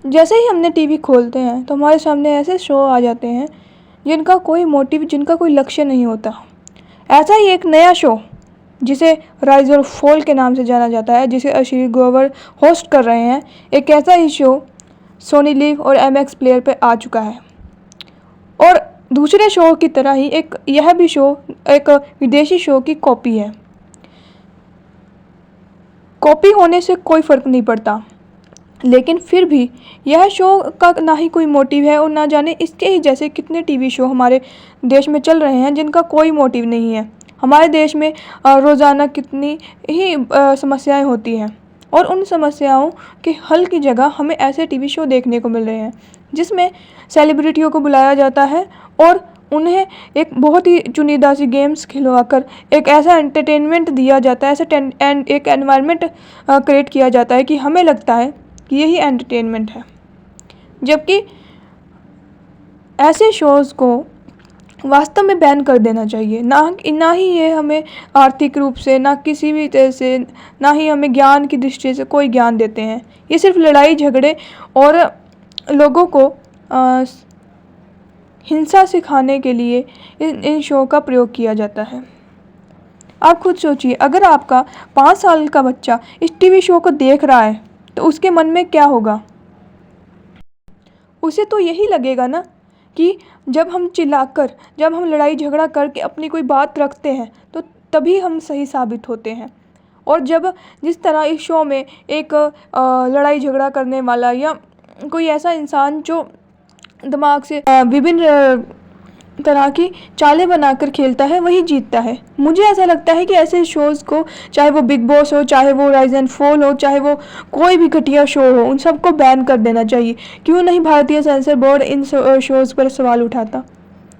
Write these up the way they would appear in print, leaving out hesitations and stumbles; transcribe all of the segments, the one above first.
जैसे ही हमने टीवी खोलते हैं तो हमारे सामने ऐसे शो आ जाते हैं जिनका कोई मोटिव, जिनका कोई लक्ष्य नहीं होता। ऐसा ही एक नया शो जिसे राइज और फॉल के नाम से जाना जाता है, जिसे आशीष ग्रोवर होस्ट कर रहे हैं, एक ऐसा ही शो सोनी लिव और एमएक्स प्लेयर पे आ चुका है। और दूसरे शो की तरह ही यह भी शो एक विदेशी शो की कॉपी है। कॉपी होने से कोई फ़र्क नहीं पड़ता, लेकिन फिर भी यह शो का ना ही कोई मोटिव है, और ना जाने इसके ही जैसे कितने टीवी शो हमारे देश में चल रहे हैं जिनका कोई मोटिव नहीं है। हमारे देश में रोज़ाना कितनी ही समस्याएं होती हैं, और उन समस्याओं के हल की जगह हमें ऐसे टीवी शो देखने को मिल रहे हैं जिसमें सेलिब्रिटियों को बुलाया जाता है और उन्हें एक बहुत ही चुनिंदा सी गेम्स खिलवाकर एक ऐसा एंटरटेनमेंट दिया जाता है, ऐसा एक एनवायरनमेंट क्रिएट किया जाता है कि हमें लगता है कि यही एंटरटेनमेंट है। जबकि ऐसे शोज़ को वास्तव में बैन कर देना चाहिए। ना ही ये हमें आर्थिक रूप से, ना किसी भी तरह से, ना ही हमें ज्ञान की दृष्टि से कोई ज्ञान देते हैं। ये सिर्फ लड़ाई झगड़े और लोगों को हिंसा सिखाने के लिए इन शो का प्रयोग किया जाता है। आप खुद सोचिए, अगर आपका 5 साल का बच्चा इस टीवी शो को देख रहा है तो उसके मन में क्या होगा? उसे तो यही लगेगा ना कि जब हम चिल्लाकर, जब हम लड़ाई झगड़ा करके अपनी कोई बात रखते हैं तो तभी हम सही साबित होते हैं। और जब जिस तरह इस शो में एक लड़ाई झगड़ा करने वाला या कोई ऐसा इंसान जो दिमाग से विभिन्न तरह की चालें बनाकर खेलता है, वही जीतता है। मुझे ऐसा लगता है कि ऐसे शोज़ को, चाहे वो बिग बॉस हो, चाहे वो राइज एंड फॉल हो, चाहे वो कोई भी घटिया शो हो, उन सबको बैन कर देना चाहिए। क्यों नहीं भारतीय सेंसर बोर्ड इन शोज़ पर सवाल उठाता?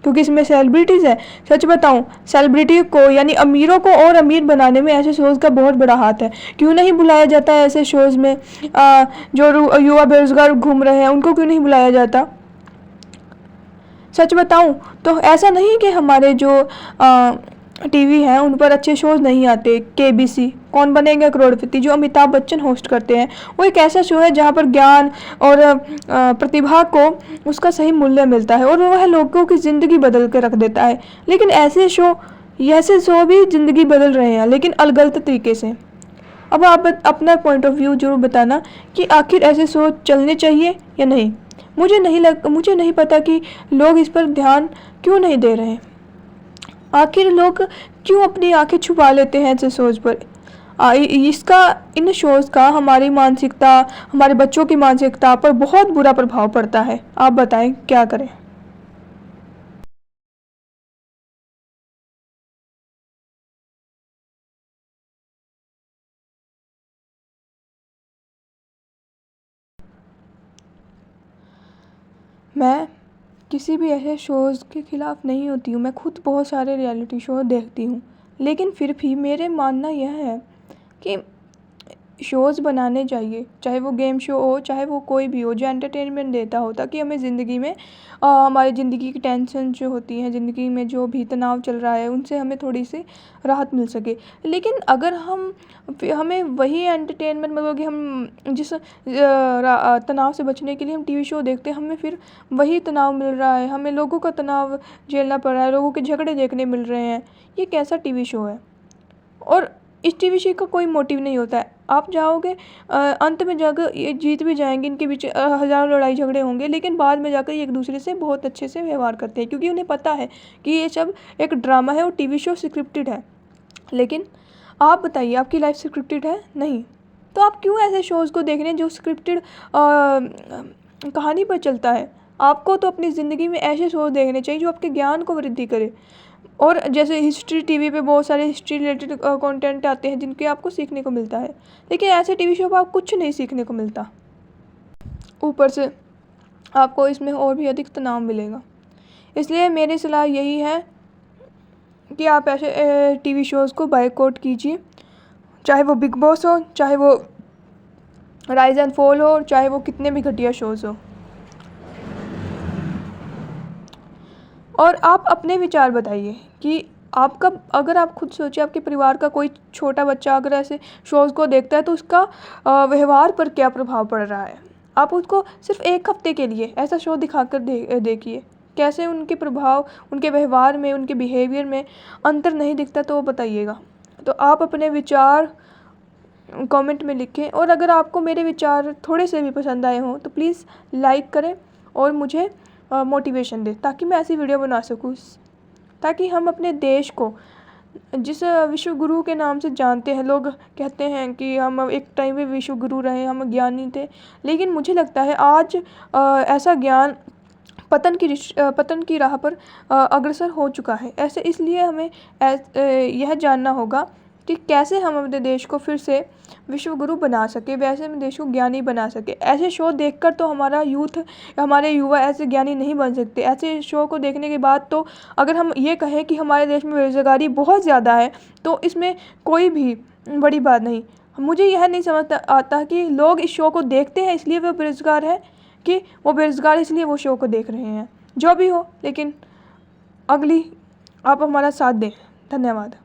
क्योंकि इसमें सेलिब्रिटीज़ है। सच बताऊं, सेलिब्रिटी को यानी अमीरों को और अमीर बनाने में ऐसे शोज़ का बहुत बड़ा हाथ है। क्यों नहीं बुलाया जाता है ऐसे शोज़ में? जो युवा बेरोजगार घूम रहे हैं उनको क्यों नहीं बुलाया जाता? सच बताऊं तो ऐसा नहीं कि हमारे जो टीवी हैं उन पर अच्छे शोज़ नहीं आते। केबीसी कौन बनेगा करोड़पति, जो अमिताभ बच्चन होस्ट करते हैं, वो एक ऐसा शो है जहां पर ज्ञान और प्रतिभा को उसका सही मूल्य मिलता है और वह लोगों की ज़िंदगी बदल के रख देता है। लेकिन ऐसे शो भी ज़िंदगी बदल रहे हैं, लेकिन गलत तरीके से। अब आप अपना पॉइंट ऑफ व्यू जरूर बताना कि आखिर ऐसे शो चलने चाहिए या नहीं। मुझे नहीं पता कि लोग इस पर ध्यान क्यों नहीं दे रहे। आखिर लोग क्यों अपनी आंखें छुपा लेते हैं ऐसे शोज़ पर? इन शोज़ का हमारी मानसिकता, हमारे बच्चों की मानसिकता पर बहुत बुरा प्रभाव पड़ता है। आप बताएं क्या करें? मैं किसी भी ऐसे शोज़ के ख़िलाफ़ नहीं होती हूँ। मैं खुद बहुत सारे रियलिटी शो देखती हूँ, लेकिन फिर भी मेरे मानना यह है कि शोज़ बनाने चाहिए, चाहे वो गेम शो हो, चाहे वो कोई भी हो, जो एंटरटेनमेंट देता हो, ताकि हमें ज़िंदगी में हमारी ज़िंदगी की टेंशन जो होती है, ज़िंदगी में जो भी तनाव चल रहा है, उनसे हमें थोड़ी सी राहत मिल सके। लेकिन अगर हमें वही एंटरटेनमेंट, मतलब कि हम जिस तनाव से बचने के लिए हम टीवी शो देखते हैं, हमें फिर वही तनाव मिल रहा है, हमें लोगों का तनाव झेलना पड़ रहा है, लोगों के झगड़े देखने मिल रहे हैं। ये कैसा टीवी शो है? और इस टीवी शो का कोई मोटिव नहीं होता है। आप जाओगे, अंत में जाकर ये जीत भी जाएंगे, इनके बीच हज़ारों लड़ाई झगड़े होंगे, लेकिन बाद में जाकर ये एक दूसरे से बहुत अच्छे से व्यवहार करते हैं, क्योंकि उन्हें पता है कि ये सब एक ड्रामा है और टीवी शो स्क्रिप्टेड है। लेकिन आप बताइए, आपकी लाइफ स्क्रिप्टेड है? नहीं। तो आप क्यों ऐसे शोज़ को देख रहे हैं जो स्क्रिप्टेड कहानी पर चलता है? आपको तो अपनी ज़िंदगी में ऐसे शोज़ देखने चाहिए जो आपके ज्ञान को वृद्धि करे। और जैसे हिस्ट्री टीवी पे बहुत सारे हिस्ट्री रिलेटेड कंटेंट आते हैं जिनके आपको सीखने को मिलता है, लेकिन ऐसे टीवी शो पर आपको कुछ नहीं सीखने को मिलता। ऊपर से आपको इसमें और भी अधिक तनाव मिलेगा। इसलिए मेरी सलाह यही है कि आप ऐसे टीवी शोज़ को बायकॉट कीजिए, चाहे वो बिग बॉस हो, चाहे वो राइज एंड फॉल हो, चाहे वो कितने भी घटिया शोज़ हो। और आप अपने विचार बताइए कि आपका, अगर आप खुद सोचिए, आपके परिवार का कोई छोटा बच्चा अगर ऐसे शोज़ को देखता है तो उसका व्यवहार पर क्या प्रभाव पड़ रहा है। आप उसको सिर्फ 1 हफ्ते के लिए ऐसा शो दिखाकर देखिए, कैसे उनके प्रभाव, उनके व्यवहार में, उनके बिहेवियर में अंतर नहीं दिखता तो वो बताइएगा। तो आप अपने विचार कमेंट में लिखें, और अगर आपको मेरे विचार थोड़े से भी पसंद आए हों तो प्लीज़ लाइक करें और मुझे मोटिवेशन दें, ताकि मैं ऐसी वीडियो बना सकूँ, ताकि हम अपने देश को, जिस विश्व गुरु के नाम से जानते हैं, लोग कहते हैं कि हम एक टाइम पे विश्व गुरु रहे, हम ज्ञानी थे, लेकिन मुझे लगता है आज ऐसा ज्ञान पतन की राह पर अग्रसर हो चुका है। ऐसे इसलिए हमें यह जानना होगा कि कैसे हम अपने देश को फिर से विश्व गुरु बना सके, वैसे हम देश को ज्ञानी बना सके। ऐसे शो देखकर तो हमारे युवा ऐसे ज्ञानी नहीं बन सकते। ऐसे शो को देखने के बाद तो अगर हम ये कहें कि हमारे देश में बेरोज़गारी बहुत ज़्यादा है, तो इसमें कोई भी बड़ी बात नहीं। मुझे यह नहीं समझ आता कि लोग इस शो को देखते हैं इसलिए वो बेरोज़गार है, कि वो बेरोज़गार इसलिए वो शो को देख रहे हैं। जो भी हो, लेकिन आप हमारा साथ दें। धन्यवाद।